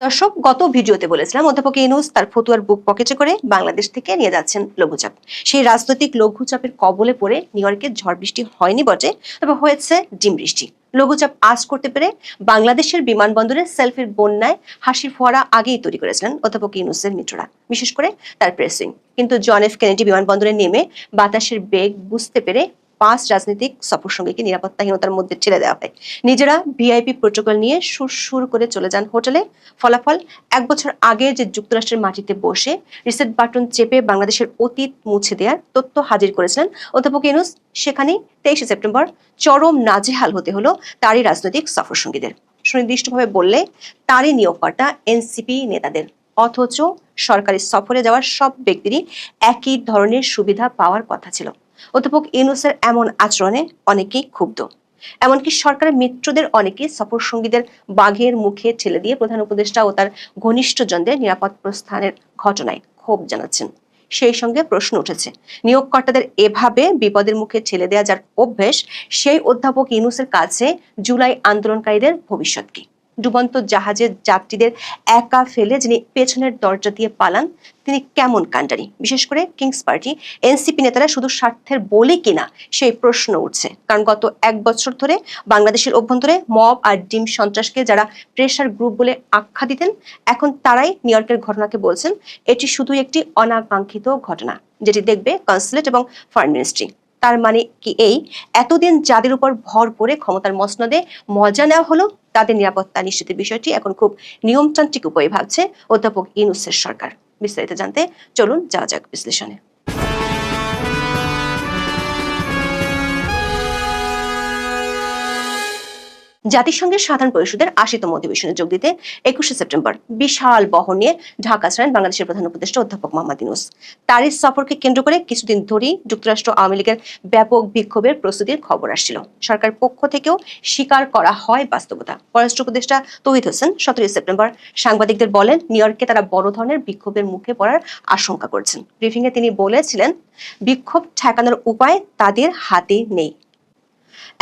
দর্শক, গত ভিডিওতে বলেছিলাম অধ্যাপক ইউনূস তার ফতুয়ার বুক পকেটে করে বাংলাদেশ থেকে নিয়ে যাচ্ছেন লঘুচাপ। সেই রাজনৈতিক লঘুচাপের কবলে পড়ে নিউ ইয়র্কে ঝড় বৃষ্টি হয়নি বটে, তবে হয়েছে ডিম বৃষ্টি। লঘুচাপ আজ করতে পেরে বাংলাদেশের বিমানবন্দরে সেলফির বন্যায় হাসির ফোয়ারা আগেই তৈরি করেছিলেন অধ্যাপক ইউনূসের মিত্ররা, বিশেষ করে তার প্রেস উইং। কিন্তু জন এফ কেনেডি বিমানবন্দরে নেমে বাতাসের বেগ বুঝতে পেরে 5 রাজনৈতিক সফরসঙ্গীকে নিরাপত্তাহীনতার মধ্যে ঠেলে দেওয়া হয়। নিজেরা ভিআইপি প্রোটোকল নিয়ে সুর করে চলে যান হোটেলে। ফলাফল, 1 বছর আগে যে যুক্তরাষ্ট্রের মাটিতে বসে রিসেট বাটন চেপে বাংলাদেশের অতীত মুছে দেওয়ার তথ্য হাজির করেছিলেন অধ্যাপক ইউনূস, সেখানেই 23 সেপ্টেম্বর চরম নাজেহাল হতে হলো তারই রাজনৈতিক সফরসঙ্গীদের। সুনির্দিষ্টভাবে বললে তারই নিয়োগকর্তা এনসিপি নেতাদের। অথচ সরকারি সফরে যাওয়ার সব ব্যক্তিরই একই ধরনের সুবিধা পাওয়ার কথা ছিল। অধ্যাপক ইউনূসের এমন আচরণে অনেকেই ক্ষুব্ধ। এমনকি সরকারের মিত্রদের অনেকে সফরসঙ্গীদের বাঘের মুখে ঠেলে দিয়ে প্রধান উপদেষ্টা ও তার ঘনিষ্ঠজনদের নিরাপদ প্রস্থানের ঘটনায় ক্ষোভ জানাচ্ছেন। সেই সঙ্গে প্রশ্ন উঠেছে, নিয়োগকর্তাদের এভাবে বিপদের মুখে ঠেলে দেওয়া যার অভ্যেস, সেই অধ্যাপক ইউনূসের কাছে জুলাই আন্দোলনকারীদের ভবিষ্যৎ কি? ডুবন্ত জাহাজের যাত্রীদের একা ফেলে যিনি পেছনের দরজা দিয়ে পালান, তিনি কেমন কাণ্ডারি? বিশেষ করে কিংস পার্টি এনসিপি নেতারা শুধু স্বার্থের বলে কিনা সেই প্রশ্ন উঠছে। কারণ গত 1 বছর ধরে বাংলাদেশের অভ্যন্তরে মব আর ডিম সন্ত্রাসকে যারা প্রেশার গ্রুপ বলে আখ্যা দিতেন, এখন তারাই নিউ ইয়র্কের ঘটনাকে বলছেন এটি শুধু একটি অনাকাঙ্ক্ষিত ঘটনা, যেটি দেখবে কনসুলেট এবং ফরেন মিনিস্ট্রি। তার মানে কি এই, এতদিন যাদের উপর ভর করে ক্ষমতার মসনদে মজা নেওয়া হলো, তাদের নিরাপত্তা নিশ্চিতের বিষয়টি এখন খুব নিয়মতান্ত্রিক উপায়ে ভাবছে অধ্যাপক ইউনূসের সরকার। বিস্তারিত জানতে চলুন যাওয়া যাক বিশ্লেষণে। জাতিসংঘের সাধারণ পরিষদের 80তম অধিবেশনে যোগ দিতে 21 সেপ্টেম্বর বিশাল বহর নিয়ে ঢাকা আসলেন বাংলাদেশের প্রধান উপদেষ্টা অধ্যাপক মোহাম্মদ ইউনূস। তারই সফরকে কেন্দ্র করে কিছুদিন ধরেই যুক্তরাষ্ট্র আওয়ামী লীগের ব্যাপক বিক্ষোভের প্রস্তুতির খবর আসছিল। সরকার পক্ষ থেকেও স্বীকার করা হয় বাস্তবতা। পররাষ্ট্র উপদেষ্টা তৌহিদ হোসেন 17 সেপ্টেম্বর সাংবাদিকদের বলেন, নিউ ইয়র্কে তারা বড় ধরনের বিক্ষোভের মুখে পড়ার আশঙ্কা করছেন। ব্রিফিংয়ে তিনি বলেছিলেন, বিক্ষোভ ঠেকানোর উপায় তাদের হাতে নেই।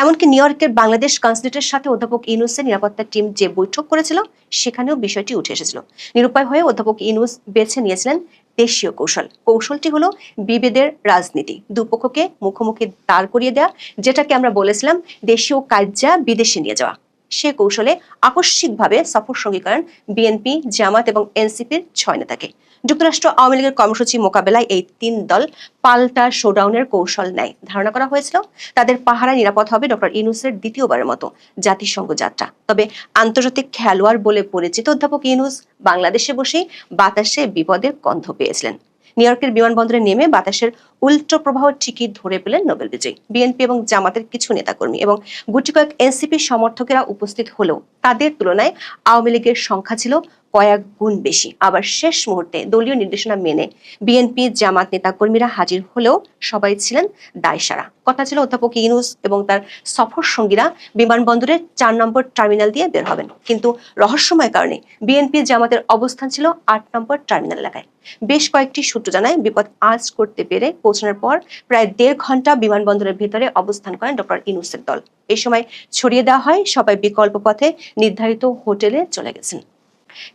এমনকি নিউ ইয়র্কের বাংলাদেশ কনসুলেটের সাথে অধ্যাপক ইউনূসের নিরাপত্তা টিম যে বৈঠক করেছিল, সেখানেও বিষয়টি উঠে এসেছিল। নিরুপায় হয়ে অধ্যাপক ইউনূস বেছে নিয়েছিলেন দেশীয় কৌশল। কৌশলটি হলো বিভেদের রাজনীতি, দুপক্ষকে মুখোমুখি দাঁড় করিয়ে দেওয়া, যেটাকে আমরা বলেছিলাম দেশীয় কার্যা বিদেশে নিয়ে যাওয়া। সে কৌশলে আকস্মিকভাবে সফর সঙ্গী করেন বিএনপি, জামাত এবং এনসিপির 6 নেতাকে। যুক্তরাষ্ট্র আওয়ামী লীগের কর্মসূচি মোকাবেলায় এই 3 দল পাল্টা শোডাউনের কৌশল নেয়। ধারণা করা হয়েছিল তাদের পাহারায় নিরাপদ হবে ডক্টর ইউনূসের দ্বিতীয়বারের মতো জাতিসংঘ যাত্রা। তবে আন্তর্জাতিক খেলোয়াড় বলে পরিচিত অধ্যাপক ইউনূস বাংলাদেশে বসেই বাতাসে বিপদের গন্ধ পেয়েছিলেন। নিউ ইয়র্কের বিমানবন্দরে নেমে বাতাসের উল্টো প্রবাহ ঠিকই ধরে পেলেন নোবেল বিজয়ী বিএনপি এবং জামাতের কিছু নেতাকর্মী এবং গুটি কয়েক এনসিপি সমর্থকেরা উপস্থিত হলেও তাদের তুলনায় আওয়ামী লীগের সংখ্যা ছিল কয়েক গুণ বেশি। আবার শেষ মুহূর্তে দলীয় নির্দেশনা মেনে বিএনপি জামাত নেতাকর্মীরা হাজির হলেও সবাই ছিলেন দায়সারা। কথা ছিল অধ্যাপক ইউনূস এবং তার সফর সঙ্গীরা বিমানবন্দরের 4 নম্বর টার্মিনাল দিয়ে বের হবেন, কিন্তু রহস্যময় কারণে বিএনপি জামাতের অবস্থান ছিল 8 নম্বর টার্মিনাল এলাকায়। বেশ কয়েকটি সূত্র জানায়, বিপদ আজ করতে পেরে পৌঁছানোর পর প্রায় 1.5 ঘন্টা বিমানবন্দরের ভেতরে অবস্থান করেন ডক্টর ইউনূসের দল। এই সময় ছড়িয়ে দেওয়া হয় সবাই বিকল্প পথে নির্ধারিত হোটেলে চলে গেছেন।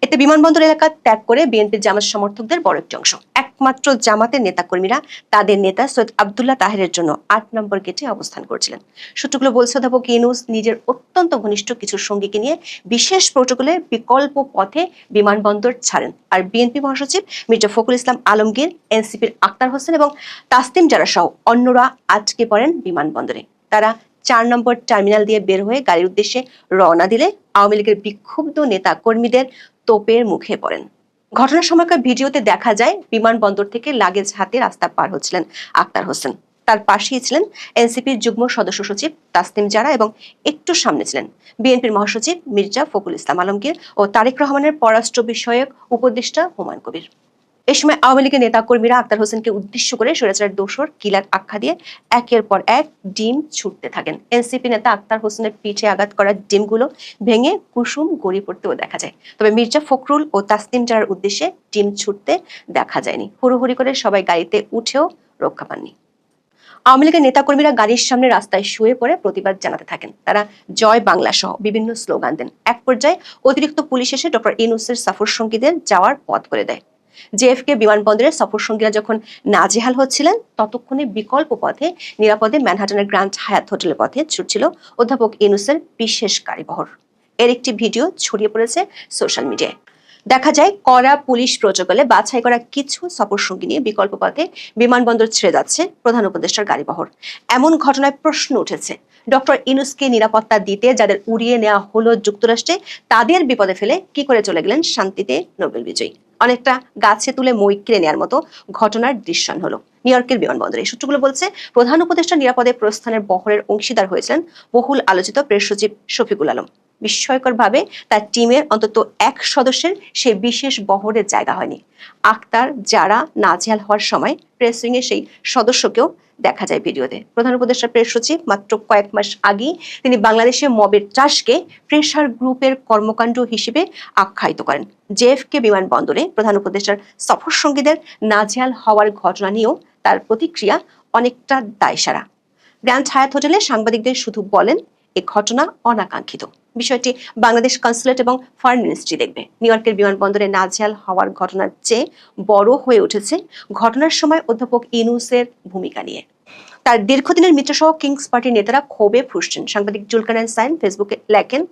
এতে বিমানবন্দর এলাকা ত্যাগ করে বিএনপির জামাত সমর্থকদের বড় একটি অংশ, একমাত্র জামাতের নেতাকর্মীরা তাদের নেতা সৈয়দ আব্দুল্লাহ তাহেরের জন্য 8 নম্বর গেটে অবস্থান করছিলেন। সূত্রগুলো বলছে অধ্যাপক ইউনূস নিজের অত্যন্ত ঘনিষ্ঠ কিছু সঙ্গীকে নিয়ে বিশেষ প্রোটোকলে বিকল্প পথে বিমানবন্দর ছাড়েন। আর বিএনপি মহাসচিব মির্জা ফখরুল ইসলাম আলমগীর, এনসিপির আক্তার হোসেন এবং তাসনিম জারা সহ অন্যরা আটকে পড়েন বিমানবন্দরে। তারা 4 নম্বর টার্মিনাল দিয়ে বের হয়ে গাড়ির উদ্দেশ্যে রওনা দিলে আওয়ামী লীগের বিক্ষুব্ধ নেতা কর্মীদের তোপের মুখে পড়েন। ঘটনার সময়কার ভিডিওতে দেখা যায় বিমানবন্দর থেকে লাগেজ হাতে রাস্তা পার হচ্ছিলেন আক্তার হোসেন। তার পাশেই ছিলেন এনসিপির যুগ্ম সদস্য সচিব তাসনিম জারা এবং একটু সামনে ছিলেন বিএনপির মহাসচিব মির্জা ফখরুল ইসলাম আলমগীর ও তারেক রহমানের পররাষ্ট্র বিষয়ক উপদেষ্টা হুমায়ুন কবির। এই সময় আওয়ামী লীগের নেতাকর্মীরা আক্তার হোসেনকে উদ্দেশ্য করে স্বৈরাচারের দোসর কিলার আখ্যা দিয়ে একের পর এক ডিম ছুটতে থাকেন। এনসিপি নেতা আক্তার হোসেনের পিঠে আঘাত করা ডিমগুলো ভেঙে কুসুম গড়িয়ে পড়তেও দেখা যায়। তবে মির্জা ফখরুল ও তাসনিম জারার উদ্দেশ্যে ডিম ছুটতে দেখা যায়নি। হুড়োহুড়ি করে সবাই গাড়িতে উঠেও রক্ষা পাননি। আওয়ামী লীগের নেতাকর্মীরা গাড়ির সামনে রাস্তায় শুয়ে পড়ে প্রতিবাদ জানাতে থাকেন। তারা জয় বাংলা সহ বিভিন্ন স্লোগান দেন। এক পর্যায়ে অতিরিক্ত পুলিশ এসে ডক্টর ইউনূসের সফর সঙ্গীদের যাওয়ার পথ করে দেয়। জেএফকে বিমানবন্দরের সফর সঙ্গীরা যখন নাজেহাল হচ্ছিলেন, ততক্ষণে বিকল্প পথে নিরাপদে ম্যানহাটনের গ্র্যান্ড হায়াত হোটেলের পথে ছুটছিল অধ্যাপক ইউনূসের বিশেষ গাড়িবহর। এর একটি ভিডিও ছড়িয়ে পড়েছে সোশ্যাল মিডিয়ায়। দেখা যায় কড়া পুলিশ প্রোটোকলে বাছাই করা কিছু সফর সঙ্গী নিয়ে বিকল্প পথে বিমানবন্দর ছেড়ে যাচ্ছে প্রধান উপদেষ্টার গাড়িবহর। এমন ঘটনায় প্রশ্ন উঠেছে, ডক্টর ইউনূসকে নিরাপত্তা দিতে যাদের উড়িয়ে নেওয়া হলো যুক্তরাষ্ট্রে, তাদের বিপদে ফেলে কি করে চলে গেলেন শান্তিতে নোবেল বিজয়ী? অনেকটা গাছে তুলে মই কিনে নেওয়ার মতো ঘটনার দৃশ্যায়ন হলো নিউ ইয়র্কের বিমানবন্দরে। সূত্রগুলো বলছে, প্রধান উপদেষ্টা নিরাপদে প্রস্থানের বহরের অংশীদার হয়েছিলেন বহুল আলোচিত প্রেস সচিব শফিকুল আলম। বিস্ময়করভাবে তার টিমের অন্তত এক সদস্যের সেই বিশেষ বহরের জায়গা হয়নি। আক্তার যারা নাজেহাল হওয়ার সময় প্রেস উইংয়ে সেই সদস্যকেও দেখা যায় ভিডিওতে। প্রধান উপদেষ্টার প্রেস সচিব মাত্র কয়েক মাস আগেই তিনি বাংলাদেশে মবের ত্রাসকে প্রেসার গ্রুপের কর্মকাণ্ড হিসেবে আখ্যায়িত করেন। জেএফকে বিমানবন্দরে প্রধান উপদেষ্টার সফর সঙ্গীদের নাজেহাল হওয়ার ঘটনা নিয়েও তার প্রতিক্রিয়া অনেকটা দায়সারা। গ্র্যান্ড হায়াত হোটেলে সাংবাদিকদের শুধু বলেন, এ ঘটনা অনাকাঙ্ক্ষিত। বিষয়টি বাংলাদেশ কনসুলেট এবং ফরেন মিনিস্ট্রি দেখবে। নিউ ইয়র্কের বিমানবন্দরে নাজেহাল হওয়ার ঘটনার চেয়ে বড় হয়ে উঠেছে ঘটনার সময় অধ্যাপক ইউনূসের ভূমিকা নিয়ে। তার দীর্ঘদিনের মিত্রসহ কিংস পার্টির নেতারা ক্ষোভে ফুঁসছেন। সাংবাদিক জুলকারনাইন সাইন ফেসবুকে লেখেন,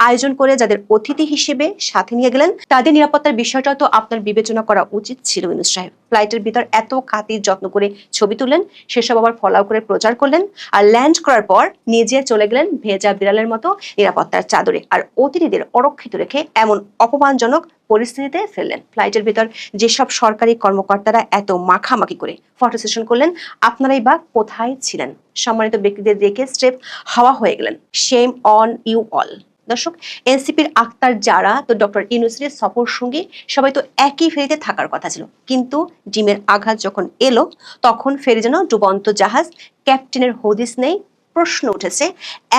আয়োজন করে যাদের অতিথি হিসেবে সাথে নিয়ে গেলেন, তাদের নিরাপত্তার বিষয়টা তো আপনার বিবেচনা করা উচিত ছিল ইউনূস সাহেব। ফ্লাইটের ভিতর এত খাতির যত্ন করে ছবি তুললেন, সেসব আবার ফলো করে প্রচার করলেন, আর ল্যান্ড করার পর নিজে চলে গেলেন ভেজা বিড়ালের মতো নিরাপত্তার চাদরে, আর অতিথিদের অরক্ষিত রেখে এমন অপমানজনক পরিস্থিতিতে ফেললেন। ফ্লাইটের ভিতর যেসব সরকারি কর্মকর্তারা এত মাখামাখি করে ফটো সেশন করলেন, আপনারাই বা কোথায় ছিলেন? সম্মানিত ব্যক্তিদের দেখে স্টেপ হাওয়া হয়ে গেলেন। Shame on you all. দর্শক, এনসিপির আক্তার যারা তো ডক্টর ইউনূসের সফর সঙ্গী, সবাই তো একই ফেরিতে থাকার কথা ছিল, কিন্তু ডিমের আঘাত যখন এলো, তখন ফেরি যেন ডুবন্ত জাহাজ, ক্যাপ্টেনের হদিস নেই। প্রশ্ন উঠেছে,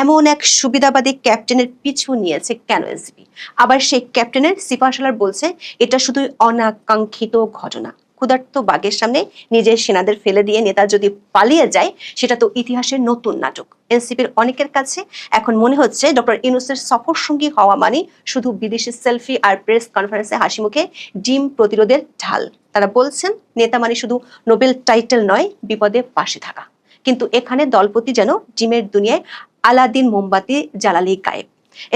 এমন এক সুবিধাবাদী ক্যাপ্টেনের পিছু নিয়েছে কেন এনসিপি? আবার সেই ক্যাপ্টেনের সিপাহসালার বলছে এটা শুধুই অনাকাঙ্ক্ষিত ঘটনা। ক্ষুধার্ত বাঘের সামনে নিজের সেনাদের ফেলে দিয়ে নেতা যদি পালিয়ে যায়, সেটা তো ইতিহাসের নতুন নাটক। এনসিপির অনেকের কাছে এখন মনে হচ্ছে ডক্টর ইউনূসের সফর সঙ্গী হওয়া মানে শুধু বিদেশি সেলফি আর প্রেস কনফারেন্সে হাসি মুখে ডিম প্রতিরোধের ঢাল। তারা বলছেন, নেতা মানে শুধু নোবেল টাইটেল নয়, বিপদে পাশে থাকা। কিন্তু এখানে দলপতি যেন ডিমের দুনিয়ায় আলাদিন মোমবাতি জ্বালালি গায়েব।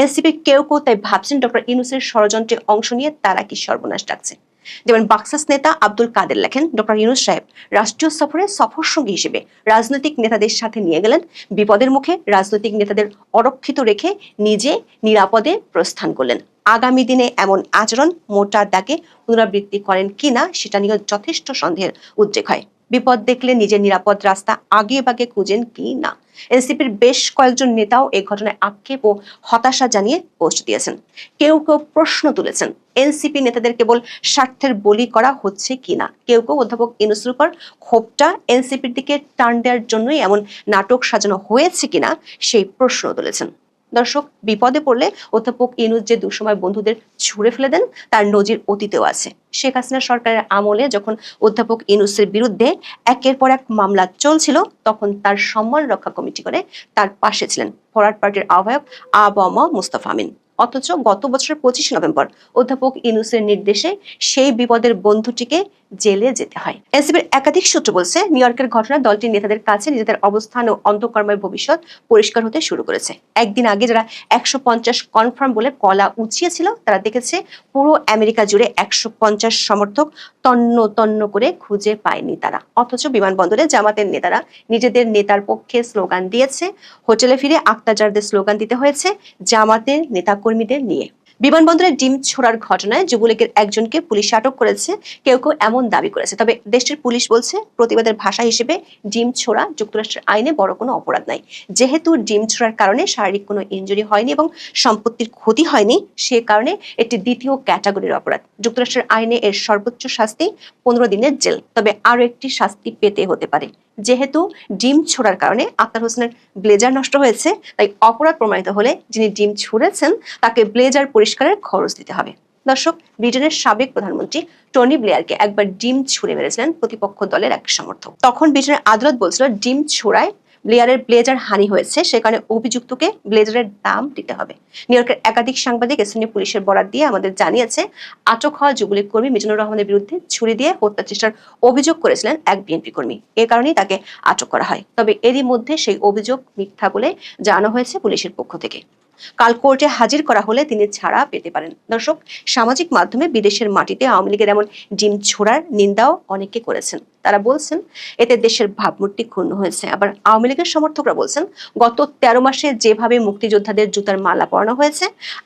এনসিপির কেউ কেউ তাই ভাবছেন ডক্টর ইউনূসের ষড়যন্ত্রে অংশ নিয়ে তারা কি সর্বনাশ ডাকছে। যেমন বাক্সাস নেতা আব্দুল কাদের লেখেন, ডক্টর ইউনূস সাহেব রাষ্ট্রীয় সফরে সফর সঙ্গী হিসেবে রাজনৈতিক নেতাদের সাথে নিয়ে গেলেন, বিপদের মুখে রাজনৈতিক নেতাদের অরক্ষিত রেখে নিজে নিরাপদে প্রস্থান করলেন। আগামী দিনে এমন আচরণ মোটা দাগে পুনরাবৃত্তি করেন কিনা সেটা নিয়ে যথেষ্ট সন্দেহের উদ্রেক হয়। বিপদ দেখলে নিজের নিরাপদ রাস্তা আগে বাগে খুঁজেন কি না। এনসিপির বেশ কয়েকজন নেতাও এই ঘটনায় আক্ষেপ ও হতাশা জানিয়ে পোস্ট দিয়েছেন। কেউ কেউ প্রশ্ন তুলেছেন, এনসিপি নেতাদের কেবল স্বার্থের বলি করা হচ্ছে কিনা। কেউ কেউ অধ্যাপক ইউনূসের উপর ক্ষোভটা এনসিপির দিকে টান দেওয়ার জন্যই এমন নাটক সাজানো হয়েছে কিনা সেই প্রশ্ন তুলেছেন। দর্শক, বিপদে পড়লে অধ্যাপক ইউনূস যে দুঃসময় বন্ধুদের ছুঁড়ে ফেলে দেন, তার নজির অতীতেও আছে। শেখ হাসিনা সরকারের আমলে যখন অধ্যাপক ইউনূসের বিরুদ্ধে একের পর এক মামলা চলছিল, তখন তার সম্মান রক্ষা কমিটি করে তার পাশে ছিলেন ফরওয়ার্ড পার্টির আহ্বায়ক আ.ব.ম. মুস্তফা আমিন। অথচ গত বছরের 25 নভেম্বর অধ্যাপক ইউনূসের নির্দেশে সেই বিপদের বন্ধুটিকে জেলে যেতে হয়। এনসিপির একাধিক সূত্র বলছে, নিউ ইয়র্কের ঘটনা দলটির নেতাদের কাছে নিজেদের অবস্থান ও অন্তঃকর্মের ভবিষ্যৎ পরিষ্কার হতে শুরু করেছে। একদিন আগে যারা 150 কনফার্ম বলে গলা উঁচিয়েছিল, তারা দেখেছে পুরো আমেরিকা জুড়ে 150 সমর্থক তন্ন তন্ন করে খুঁজে পায়নি তারা। অথচ বিমানবন্দরে জামাতের নেতারা নিজেদের নেতার পক্ষে স্লোগান দিয়েছে, হোটেলে ফিরে আক্তাজারদের স্লোগান দিতে হয়েছে জামাতের নেতাকর্মীদের নিয়ে। বিমানবন্দরে ডিম ছোড়ার ঘটনায় যুবলীগের একজনকে পুলিশ আটক করেছে, কেউ কেউ এমন দাবি করেছে। তবে দেশটির পুলিশ বলছে, প্রতিবাদের ভাষা হিসেবে ডিম ছোড়া যুক্তরাষ্ট্রের আইনে বড় কোনো অপরাধ নাই। যেহেতু ডিম ছোড়ার কারণে শারীরিক কোনো ইনজুরি হয়নি এবং সম্পত্তির ক্ষতি হয়নি, সে কারণে এটি দ্বিতীয় ক্যাটাগরির অপরাধ। যুক্তরাষ্ট্রের আইনে এর সর্বোচ্চ শাস্তি 15 দিনের জেল। তবে আরো একটি শাস্তি পেতে হতে পারে। যেহেতু ডিম ছোড়ার কারণে আক্তার হোসেনের ব্লেজার নষ্ট হয়েছে, তাই অপরাধ প্রমাণিত হলে যিনি ডিম ছুঁড়েছেন তাকে ব্লেজার পরিষ্কারের খরচ দিতে হবে। দর্শক, ব্রিটেনের সাবেক প্রধানমন্ত্রী টনি ব্লেয়ারকে একবার ডিম ছুঁড়ে মেরেছিলেন প্রতিপক্ষ দলের এক সমর্থক। তখন ব্রিটেনের আদালত বলছিল ডিম ছোড়ায় ব্লেয়ারের ব্লেজার হানি হয়েছে, সে কারণে অভিযুক্তকে ব্লেজারের দাম দিতে হবে। নিউ ইয়র্কের একাধিক সাংবাদিক স্থানীয় পুলিশের বরাত দিয়ে আমাদের জানিয়েছে, আটক হওয়া যুবলীগ কর্মী মিজানুর রহমানের বিরুদ্ধে ছুরি দিয়ে হত্যা চেষ্টার অভিযোগ করেছিলেন এক বিএনপি কর্মী। এ কারণেই তাকে আটক করা হয়। তবে এরই মধ্যে সেই অভিযোগ মিথ্যা বলে জানানো হয়েছে পুলিশের পক্ষ থেকে। কাল কোর্টে হাজির করা হলে তিনি ছাড়া পেতে পারেন। দর্শক, সামাজিক মাধ্যমে বিদেশের মাটিতে আওয়ামী লীগের এমন ডিম ছোড়ার নিন্দাও অনেকে করেছেন। তারা বলছেন এতে দেশের ভাবমূর্তি ক্ষুণ্ণ হয়েছে। আবার আওয়ামী লীগের সমর্থকরা বলছেন গত 13 মাসে যেভাবে মুক্তিযোদ্ধাদের জুতার মালা পরানো হয়েছে,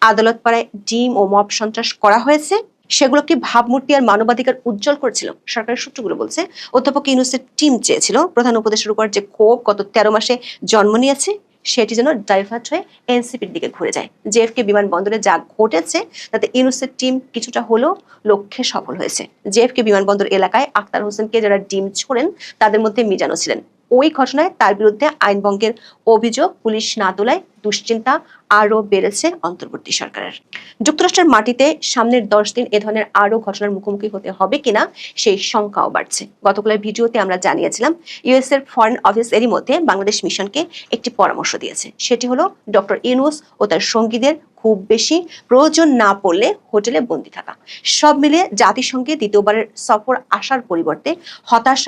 আদালত পাড়ায় ডিম ও মব সন্ত্রাস করা হয়েছে, সেগুলো কি ভাবমূর্তি আর মানবাধিকার উজ্জ্বল করেছিল? সরকারের সূত্রগুলো বলছে অধ্যাপক ইউনূসের টিম চেয়েছিল প্রধান উপদেষ্টার উপর যে ক্ষোভ গত 13 মাসে জন্ম নিয়েছে সেটি যেন ডাইভার্ট হয়ে এনসিপির দিকে ঘুরে যায়। জেএফকে বিমানবন্দরে যা ঘটেছে তাতে ইউনূসের টিম কিছুটা হলেও লক্ষ্যে সফল হয়েছে। জেএফকে বিমানবন্দর এলাকায় আক্তার হোসেনকে যারা ডিম ছোড়েন তাদের মধ্যে মিজানও ছিলেন। ওই ঘটনায় তার বিরুদ্ধে আইন ভঙ্গের অভিযোগ পুলিশ না তোলায় দুশ্চিন্তা আরো বেড়েছে অন্তর্বর্তী সরকারের। যুক্তরাষ্ট্রের মাটিতে সামনের 10 দিন এ ধরনের আরো ঘটনার মুখোমুখি হতে হবে কিনা সেই শঙ্কাও বাড়ছে। গতকালের ভিডিওতে আমরা জানিয়েছিলাম ইউএস এর ফরেন অফিস এরই মধ্যে বাংলাদেশ মিশনকে একটি পরামর্শ দিয়েছে। সেটি হলো ডক্টর ইউনূস ও তার সঙ্গীদের খুব বেশি প্রয়োজন না পড়লে হোটেলে বন্দী থাকা। সব মিলিয়ে জাতিসংঘে দ্বিতীয়বারের সফর আসার পরিবর্তে হতাশা